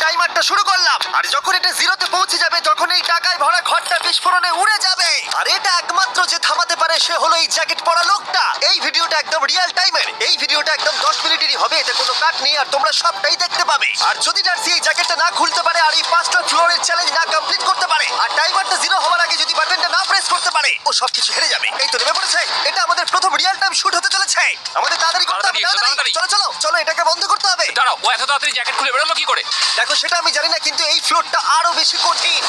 টাইমারটা শুরু করলাম, আর যখন এটা জিরোতে পৌঁছে যাবে তখন এই টাকায় ভরা ঘরটা বিস্ফোরণে উড়ে যাবে। আর এটা একমাত্র যে থামাতে পারে সে হলো এই জ্যাকেট পরা লোকটা। এই ভিডিওটা একদম রিয়েল টাইমের, এই ভিডিওটা একদম 10 মিনিটেরই হবে, এতে কোনো কাট নেই আর তোমরা সবটাই দেখতে পাবে। আর যদি জার্সি এই জ্যাকেটটা না খুলতে পারে আর এই 5টা ফ্লোরের চ্যালেঞ্জ না কমপ্লিট করতে পারে আর টাইমারটা জিরো হওয়ার আগে যদি বাটনটা না প্রেস করতে পারে, ও সবকিছু হেরে যাবে। এই তো নেমে পড়েছে, এটা আমাদের প্রথম রিয়েল টাইম শুট হতে চলেছে। আমাদের তাড়াতাড়ি করতে হবে, তাড়াতাড়ি চলো চলো চলো, এটাকে বন্ধ করতে হবে। দাঁড়াও, ও এত তাড়াতাড়ি জ্যাকেট খুলে বেরোলো কি করে? দেখো সেটা আমি জানি না, কিন্তু এই ফ্লোরটা আরো বেশি কঠিন।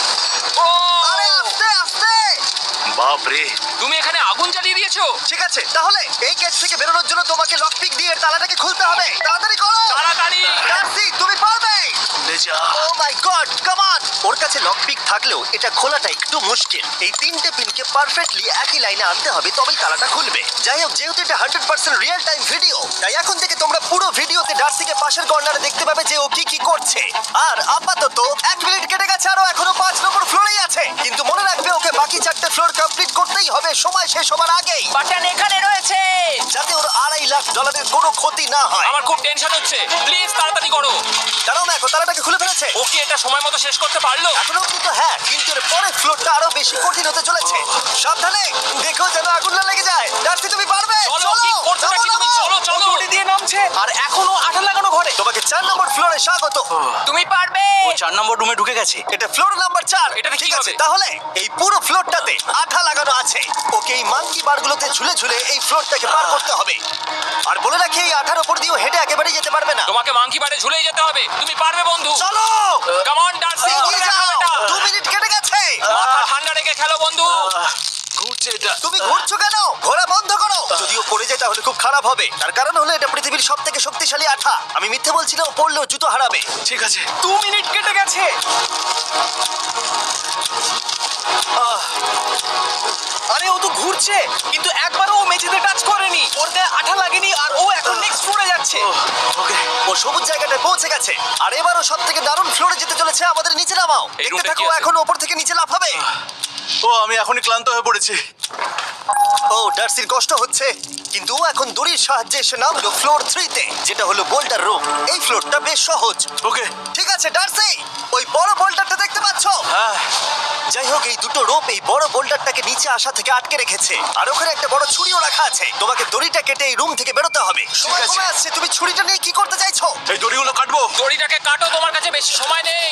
ও আরে আস্তে আস্তে। বাপ রে, তুমি এখানে আগুন জ্বালিয়ে দিয়েছো? ঠিক আছে, তাহলে এই কেস থেকে বেরোনোর জন্য তোমাকে লক পিক দিয়ে এর তালাটাকে খুলতে হবে। তাড়াতাড়ি করো তাড়াতাড়ি। ডার্সি, তুমি পারবে। লেজা। ও মাই গড, কাম অন। ওর কাছে লক পিক থাকলেও এটা খোলাটা একটু মুশকিল। এই তিনটে পিনকে পারফেক্টলি একই লাইনে আনতে হবে, তবেই তালাটা খুলবে। যাই হোক, যেহেতু এটা 100% রিয়েল টাইম ভিডিও, তাই এখন থেকে তোমরা পুরো ভিডিওতে ডার্সিকে পাশের কর্নারে দেখতে পাবে যে ও কি কি করছে। আর আপাতত 1 মিনিট কেটে গেছে, আরো এখনো 5 নম্বর ফ্লোরেই আছে। কিন্তু মনে রাখবে ওকে বাকি 4টে ফ্লোর কমপ্লিট করতেই হবে সময় শেষ হবার আগেই, বাটন এখানে রয়েছে। যাতে ওর $2.5 লাখ কোনো ক্ষতি না হয়। আমার খুব টেনশন হচ্ছে, প্লিজ তাড়াতাড়ি করো। কারণ দেখো তালাটাকে খুলে ফেলেছে। ও কি এটা সময় মতো শেষ করতে পারলো? এখনো কিন্তু হ্যাঁ, কিন্তু এর পরের ফ্লোরটা আরো বেশি কঠিন হতে চলেছে। সাবধানে, দেখো যেন আগুন না লেগে যায়। ডার্সি তুমি পারবে। চলো, কি করছো নাকি তুমি? চলো চলো। উড়ে দিয়ে নামছে আর এখনো আঠা লাগানো ঘরে। তোমাকে 4 নম্বর ফ্লোরে স্বাগত। তুমি পারবে। ও 4 নম্বর রুমে ঢুকে গেছে। এটা ফ্লোর নাম্বার 4। এটাতে কি ঠিক আছে, হবে? তাহলে এই পুরো ফ্লোরটাতে আঠা লাগানো আছে। ওকে এই মাঙ্কি বারগুলোতে ঝুলে ঝুলে এই ফ্লোরটাকে পার করতে হবে। আর বলে রাখি, এই আঠার উপর দিয়েও হেঁটে একেবারেই যেতে পারবে না। তোমাকে মাংকি বারে ঝুলেই যেতে হবে। তুমি পারবে বন্ধু। চলো কাম অন ডার্সি, এগিয়ে করে যাও। দেখাও এটা। 2 মিনিট কেটে গেছে। মাথা ঠান্ডা রেখে খেলো বন্ধু। ঘুরছে এটা। তুমি ঘুরছো কেন? ঘোরা বন্ধ করো। যদিও পড়ে যায় তাহলে খুব খারাপ হবে। তার কারণ হলো এটা পৃথিবীর সবথেকে শক্তিশালী আঠা। আমি মিথ্যে বলছি না, ও পড়লেও জুতো হারাবে। ঠিক আছে। 2 মিনিট কেটে গেছে। আরে ও তো ঘুরছে, কিন্তু একবারও ও মেঝেতে টাচ করেনি। ওর গায়ে আঠা লাগেনি আর ও এখন নেক্সট ফ্লোরে যাচ্ছে। ওকে। ও সবুজ জায়গাটায় পৌঁছে গেছে। আর এবারও সব থেকে দারুণ ফ্লোরে যেতে চলেছে। আমাদের নিচে নামাও। এই দেখতে রুমটা থাকো, কি আছে? এখন ওপর থেকে নিচে লাফাবে। ও আমি এখনই ক্লান্ত হয়ে পড়েছি। ও ডার্সির কষ্ট হচ্ছে, কিন্তু ও এখন দড়ির সাহায্যে এসে নামলো ফ্লোর 3-তে, যেটা হলো বোল্টার রুম। এই ফ্লোরটা বেশ সহজ। ওকে। ঠিক আছে ডার্সি, ওই বড় বোল্টারটা দেখতে পাচ্ছো? হ্যাঁ। যাই হোক, এই দুটো রোপ এই বড় বোল্ডারটাকে নিচে আসা থেকে আটকে রেখেছে। আর ওখানে একটা বড় ছুরিও রাখা আছে। তোমাকে দড়িটা কেটে এই রুম থেকে বেরোতে হবে। সময় আছে। কমে আসছে, তুমি ছুরিটা নিয়ে কি করতে চাইছো? এই দড়িগুলো কাটবো। দড়িটাকে কাটো, তোমার কাছে বেশি সময় নেই।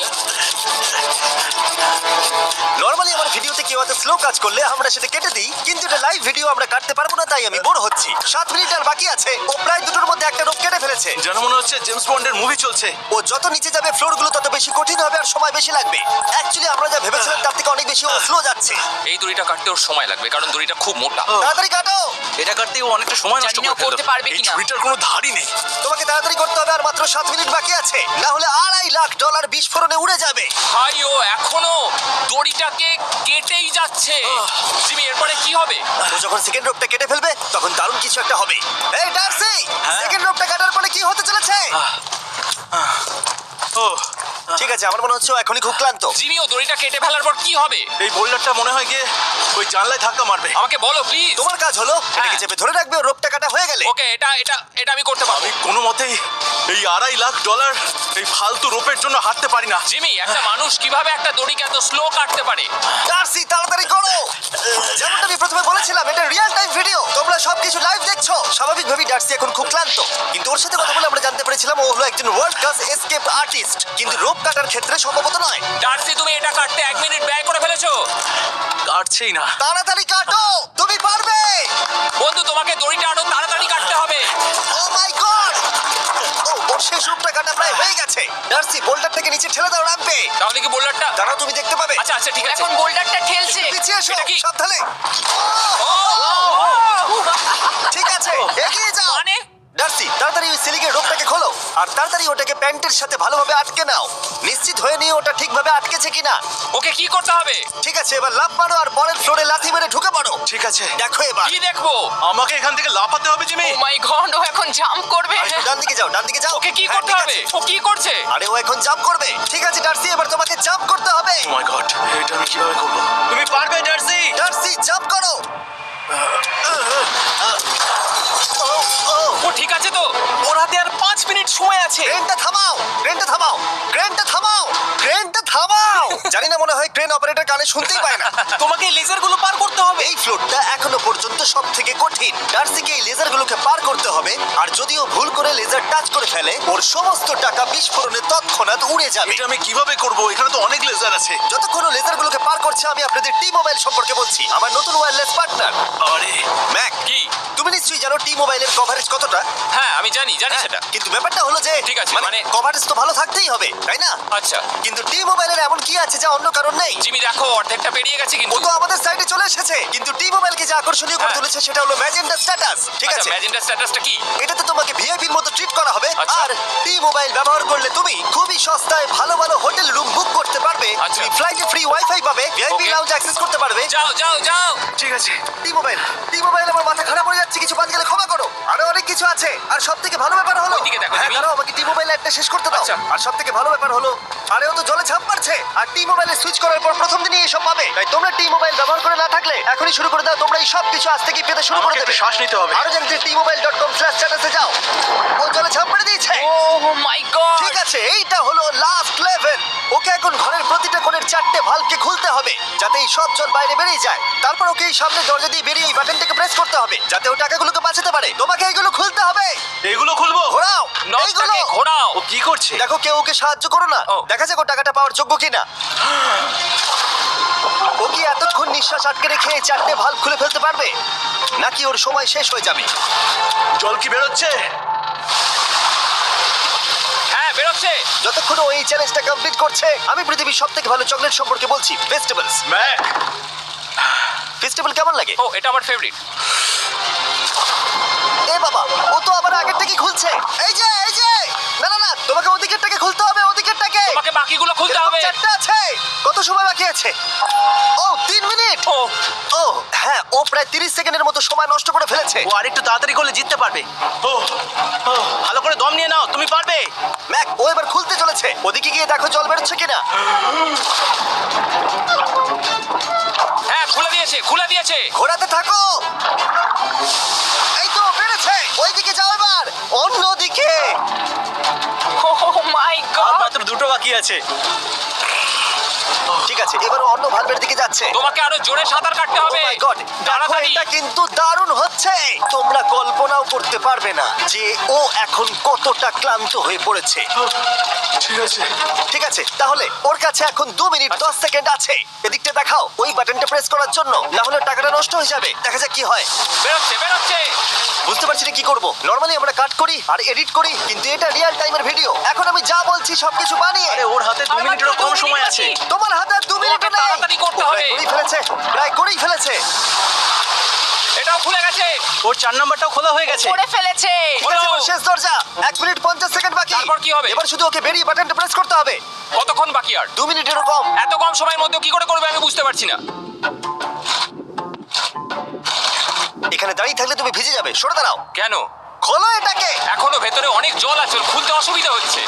নরমালি আমার ভিডিওতে কেউ এত স্লো কাজ করলে আমরা সেটা কেটে দিই, কিন্তু এটা লাইভ ভিডিও আমরা কাটতে পারবো না, তাই আমি বোর হচ্ছি। 7 মিনিট আর বাকি আছে। ও প্রায় দুটোর মধ্যে একটা রোপ কেটে ফেলেছে। যেন মনে হচ্ছে জেমস বন্ডের মুভি চলছে। ও যত নিচে যাবে ফ্লোরগুলো তত বেশি কঠিন হবে আর সময় বেশি লাগবে। অ্যাকচুয়ালি আমরা যা ভেবেছিলাম তার থেকে অনেক বেশি ও স্লো যাচ্ছে। এই দড়িটা কাটতে ওর সময় লাগবে, কারণ দড়িটা খুব মোটা। তাড়াতাড়ি কাটো। এটা কাটতে ও অনেকটা সময় নষ্ট জানি না করে ফেললো। করতে পারবে এই কিনা। ছুরিটার কোনো ধারই নেই। তোমাকে তাড়াতাড়ি করতে হবে, আর মাত্র 7 মিনিট বাকি আছে, না হলে $2.5 লাখ বিস্ফোরণে উড়ে যাবে। ভাই ও এখনো দড়িটাকে কেটেই যাচ্ছে। জিমি, এরপরে কি হবে? ও যখন সেকেন্ড রোপটা কেটে ফেলবে তখন দারুণ কিছু একটা হবে। এই ডার্সি, সেকেন্ড রোপটা কাটার পরে কি হতে চলেছে? ও ঠিক আছে, আমার মনে হচ্ছে ও এখনই খুব ক্লান্ত। জিমি, ও দড়িটা কেটে ফেলার পর কি হবে? এই বোল্ডারটা মনে হয় গিয়ে ওই জানলায় ধাক্কা মারবে। আমাকে বলো প্লিজ। তোমার কাজ হলো এটাকে চেপে ধরে রাখবে, ও রোপটা কাটা হয়ে গেলে। ওকে, এটা এটা এটা আমি করতে পারবো। আমি কোনো মতেই এই $2.5 লাখ এই ফালতু রোপের জন্য হাঁটতে পারি না। জিমি, একটা মানুষ কিভাবে একটা দড়িকে এত স্লো কাটতে পারে? ডার্সি, তাড়াতাড়ি করো। যেমনটা আমি প্রথমে বলেছিলাম, এটা রিয়েল টাইম ভিডিও, তোমরা সবকিছু লাইভ দেখছো। স্বাভাবিকভাবেই ডার্সি এখন খুব ক্লান্ত, কিন্তু ওর সাথে কথা বলে আমরা জানতে পেরেছিলাম ও হলো একজন ওয়ার্ল্ড ক্লাস এসকেপ আর্টিস্ট, কিন্তু রোপ কাটার ক্ষেত্রে সম্ভবত নয়। ডার্সি, তুমি এটা কাটতে 1 মিনিট ব্যয় করে ফেলেছো। কাটছেই না। তাড়াতাড়ি কাটো, তুমি পারবে। বন্ধু, তোমাকে দড়িটা আরো তাড়াতাড়ি কাটতে হবে। ও মাই গড! ওর শেষ রূপটা কাটা প্রায় হয়ে গেছে। ডার্সি, বোল্ডারটাকে নিচে ঠেলে দাও রাম্পে। তাহলে কি বোল্ডারটা? দাঁড়াও, তুমি দেখতে পাবে। আচ্ছা আচ্ছা, ঠিক আছে। এখন বোল্ডারটা ঠেলছে। পিছিয়ে এসো, এটা কি? সাবধানে। ঠিক আছে, এগিয়ে যাও। মানে? ডার্সি, তাড়াতাড়ি ওই সিলিংয়ের রোপটাকে খোলো আর তাড়াতাড়ি ওটাকে প্যান্টের সাথে ভালোভাবে আটকে নাও। নিশ্চিত হয়ে নিয়ে ওটা ঠিকভাবে আটকেছে কিনা। ওকে কি করতে হবে? ঠিক আছে, এবার লাফ মারো আর পরের ফ্লোরে লাথি মেরে ঢুকে পড়ো। ঠিক আছে। দেখো এবার। কি দেখবো? আমাকে এখান থেকে লাফাতে হবে জিমি। ও মাই গড, ও এখন জাম্প করবে। ডান দিকে যাও, ডান দিকে যাও। ওকে কি হ্যাঁ, করতে ঠিক হবে? আছে। ও কি করছে? আরে ও এখন জাম্প করবে। ঠিক আছে ডার্সি, এবার তোমাকে জাম্প করতে হবে। ও মাই গড, এটা আমি কিভাবে করব? তুমি পারবে ডার্সি। ডার্সি, জাম্প করো। ও, ও, ও ঠিক আছে তো? ওর হাতে আর 5 মিনিট সময় আছে। ক্রেনটা থামাও, ক্রেনটা থামাও, ক্রেনটা থামাও। ট্রেন অপারেটর কানে শুনতেই পায় না। তোমাকে লেজার গুলো পার করতে হবে। এই ফ্লোরটা এখনো পর্যন্ত সব থেকে কঠিন। ডার্সিকে এই লেজারগুলোকে পার করতে হবে, আর যদিও ভুল করে লেজার টাচ করে ফেলে ওর সমস্ত টাকা বিস্ফোরণে তৎক্ষণাৎ উড়ে যাবে। এটা আমি কিভাবে করব? এখানে তো অনেক লেজার আছে। যতক্ষণ ও লেজারগুলোকে পার করছে আমি আপনাদের টি মোবাইল সম্পর্কে বলছি, আমার নতুন ওয়্যারলেস পার্টনার। আরে ম্যাক, কি? তুমি নিশ্চয়ই জানো টি মোবাইলের কভারেজ কতটা? হ্যাঁ আমি জানি সেটা। কিন্তু ব্যাপারটা হলো যে ঠিক আছে, মানে মানে- কভারেজ তো ভালো থাকতেই হবে, তাই না? আচ্ছা কিন্তু টি মোবাইলের এমন কি আছে যা অন্য কারণ নেই? জিমি দেখো অর্ধেকটা পেরিয়ে গেছে ও কিন্তু। তো আমাদের সাইডে চলে এসেছে, কিন্তু টি মোবাইলকে যে আকর্ষণীয় করে হ্যাঁ। তুলেছে সেটা হলো ম্যাজেন্টা স্ট্যাটাস। ঠিক আছে, ম্যাজেন্টা স্ট্যাটাসটা কি? এটাতে তোমাকে ভিআইপির মতো ট্রিট করা হবে। আচ্ছা। আর টি মোবাইল ব্যবহার করলে তুমি খুবই সস্তায় ভালো ভালো হোটেল রুম বুক করতে পারবে। আচ্ছা। তুমি ফ্লাইটে ফ্রি ওয়াইফাই পাবে, ভিআইপি Okay. লাউঞ্জ অ্যাক্সেস করতে পারবে। যাও যাও যাও। ঠিক আছে। টি মোবাইল আমার মাথা খারাপ হয়ে যাচ্ছে, কিছু বাদ গেলে ক্ষমা করো। আরো অনেক কিছু আছে, আর সব থেকে ভালো ব্যাপার হলো ওইদিকে দেখো, হ্যাঁ জিমি। দাঁড়াও, আমাকে টি মোবাইল একটা শেষ করতে দাও। আচ্ছা। আর সব থেকে ভালো ব্যাপার হলো আরে ও তো জলে ঝাঁপ মারছে, আর টি মোবাইলে সুইচ করার পর প্রথম দিনই এসব পাবে। তাই তোমরা টি মোবাইল ব্যবহার করে না থাকলে এখনই শুরু করে দাও। তোমরা এই সব কিছু আজ থেকেই পেতে শুরু করে আমাকে দেবে। একটু শ্বাস নিতে হবে। আরো জানতে tmobile.com/status এ যাও। ও জলে ঝাঁপ মেরে দিয়েছে। ও মাই গড। ঠিক আছে, এইটা হলো লাস্ট লেভেল। ওকে এখন ঘরের প্রতিটা কোণের 4টে ভালভকে খুলতে হবে যাতে এই সব জল বাইরে বেরিয়ে যায়। তারপর ওকে এই সামনে দরজা দিয়ে বেরিয়ে এই বাটনটাকে প্রেস করতে হবে যাতে ও টাকাগুলোকে বাঁচাতে পারে। তোমাকে এইগুলো খুলতে হবে। এগুলো খুলবো? ঘোরাও এইগুলো। নটটাকে ঘোরাও। ও কি করছে? দেখো কেউ ওকে সাহায্য করো না, ও। দেখা যাক ও টাকাটা পাওয়ার যোগ্য কিনা। ও কি এতক্ষণ নিঃশ্বাস আটকে রেখে এই 4টে ভালভ খুলে ফেলতে পারবে, নাকি ওর সময় শেষ হয়ে যাবে? জল কি বেরোচ্ছে? হ্যাঁ বেরোচ্ছে। যতক্ষণ ও এই চ্যালেঞ্জটা কমপ্লিট করছে আমি পৃথিবীর সবথেকে ভালো চকলেট সম্পর্কে বলছি, ফেস্টিভ্যালস। ম্যাক, ফেস্টিভ্যাল কেমন লাগে? ও এটা আমার ফেভারিট। এ বাবা, ও তো আবার আগেরটাকে খুলছে। এই যে না না না, তোমাকে ওদিকেরটাকে খুলতে হবে, ওদিকেরটাকে। তোমাকে বাকিগুলো খুলতে এরকম হবে। 4টা আছে। কত সময় বাকি আছে? ও 3 মিনিট। ও ও হ্যাঁ, ও প্রায় 30 সেকেন্ডের মতো সময় নষ্ট করে ফেলেছে। ও আরেকটু তাড়াতাড়ি করলে জিততে পারবে। ও ভালো করে দম নিয়ে নাও, তুমি পারবে। ম্যাক, ও এবার খুলতে চলেছে। ওদিকে গিয়ে দেখো জল বেরোচ্ছে কিনা। হ্যাঁ খুলে দিয়েছে। ঘোরাতে থাকো। এই তো বেড়েছে। ওইদিকে যাও এবার। অন্যদিকে। ও মাই আর গড। মাত্র দুটো বাকি আছে। ঠিক আছে, এবার ও অন্য ভালভের দিকে যাচ্ছে। তোমাকে আরো জোরে সাঁতার কাটতে Oh হবে। my God! দেখো, তাড়াতাড়ি। এটা কিন্তু দারুণ হচ্ছে। তোমরা কল্পনাও করতে পারবে না যে ও এখন কতটা ক্লান্ত হয়ে পড়েছে। ঠিক আছে। ঠিক আছে, তাহলে ওর কাছে এখন 2 মিনিট 10 সেকেন্ড আছে। এদিকটা দেখাও, ওই বাটনটা প্রেস করার জন্য, না হলে টাকাটা নষ্ট হয়ে যাবে। দেখা যাক কি হয়। বেরোচ্ছে। বুঝতে পারছি না কি করব। নরমালি আমরা কাট করি আর এডিট করি, কিন্তু এটা রিয়েল টাইমের ভিডিও। এখন আমি যা বলছি সবকিছু বানিয়ে। আরে ওর হাতে 2 মিনিটেরও কম সময় আছে। তোমার হাতে আর 2 মিনিট তোমাকে নেই। তাড়াতাড়ি করতে ও হবে। প্রায় করেই ফেলেছে। এটাও খুলে গেছে। ওর 4 নাম্বারটাও খোলা হয়ে গেছে। করে ফেলেছে। ঠিক আছে, এবার শেষ দরজা। 1 মিনিট 50 সেকেন্ড বাকি। তারপর কি হবে? এবার শুধু ওকে বেরিয়ে বাটনটা প্রেস করতে হবে। কতক্ষণ বাকি আর? 2 মিনিটেরও কম। এত কম সময়ের মধ্যে কি করে করবে আমি বুঝতে পারছি না। এখানে দাঁড়িয়ে থাকলে তুমি ভিজে যাবে, সরে দাঁড়াও। কেন? খোলো এটাকে। এখনো ভেতরে অনেক জল আছে, ওর খুলতে অসুবিধা হচ্ছে।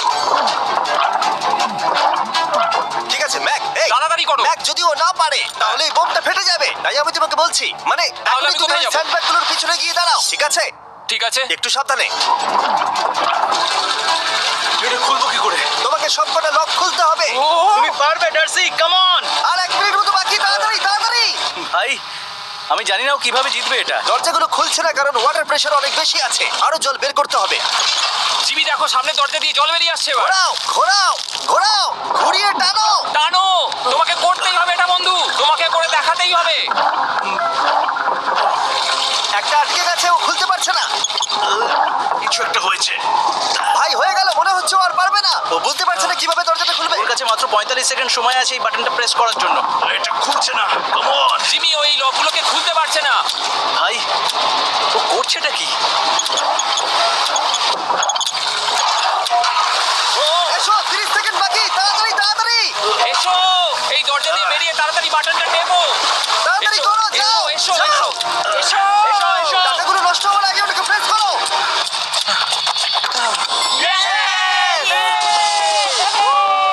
ঠিক আছে ম্যাক, এই তাড়াতাড়ি করো। ম্যাক, যদি ও না পারে তাহলে এই বোমটা ফেটে যাবে। তাই আমি তোমাকে বলছি, মানে তাহলে এখনই আমি তুমি কোথায় ওই যাবো? স্যান্ডব্যাগগুলোর পিছনে গিয়ে দাঁড়াও। ঠিক আছে, ঠিক আছে। একটু সাবধানে। এটা খুলবো কি করে? তোমাকে সবকটা লক খুলতে হবে। তুমি পারবে ডার্সি, কাম অন। আর 1 মিনিট মতো বাকি, তাড়াতাড়ি। ভাই আমি জানি না ও কিভাবে জিতবে এটা। দরজাগুলো খুলছে না কারণ ওয়াটার প্রেশার অনেক বেশি আছে। আরো জল বের করতে হবে। জিমি দেখো সামনে দরজা দিয়ে জল বেরিয়ে আসছে এবার। ঘোরাও, ঘুরিয়ে টানো। টানো। তোমাকে করতেই হবে এটা বন্ধু, তোমাকে করে দেখাতেই হবে। একটা আটকে গেছে, ও খুলতে পারছে না। কিছু একটা হয়েছে। ভাই হয়ে গেল, মনে হচ্ছে ও আর পারবে না। ও বুঝতে পারছে না কিভাবে দরজাটা খুলবে। ওর কাছে মাত্র 45 সেকেন্ড সময় আছে এই বাটনটা প্রেস করার জন্য। এটা খুলছে না। Come on. জিমি ওই লকগুলোকে খুলতে পারছে না। ভাই ও করছেটা কি? ও এসো, 30 সেকেন্ড বাকি, তাড়াতাড়ি। এসো, এই দরজা দিয়ে বেরিয়ে তাড়াতাড়ি বাটনটা টেপো। তাড়াতাড়ি করো, যাও। এসো। টাকাগুলো নষ্ট হওয়ার আগে ওটাকে প্রেস করো।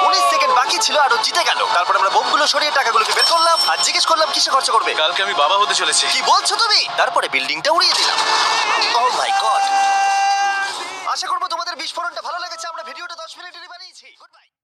19 সেকেন্ড বাকি ছিল আর ও জিতে গেল। তারপর আমরা বোমগুলো সরিয়ে টাকাগুলোকে বের করলাম আর জিজ্ঞেস করলাম কিসে খরচা করবে। কালকে আমি বাবা হতে চলেছি। কি বলছো তুমি? তারপরে বিল্ডিংটা উড়িয়ে দিলাম। ও মাই গড। আশা করবো তোমাদের বিস্ফোরণটা ভালো লেগেছে। আমরা ভিডিওটা 10 মিনিটেরই বানিয়েছি।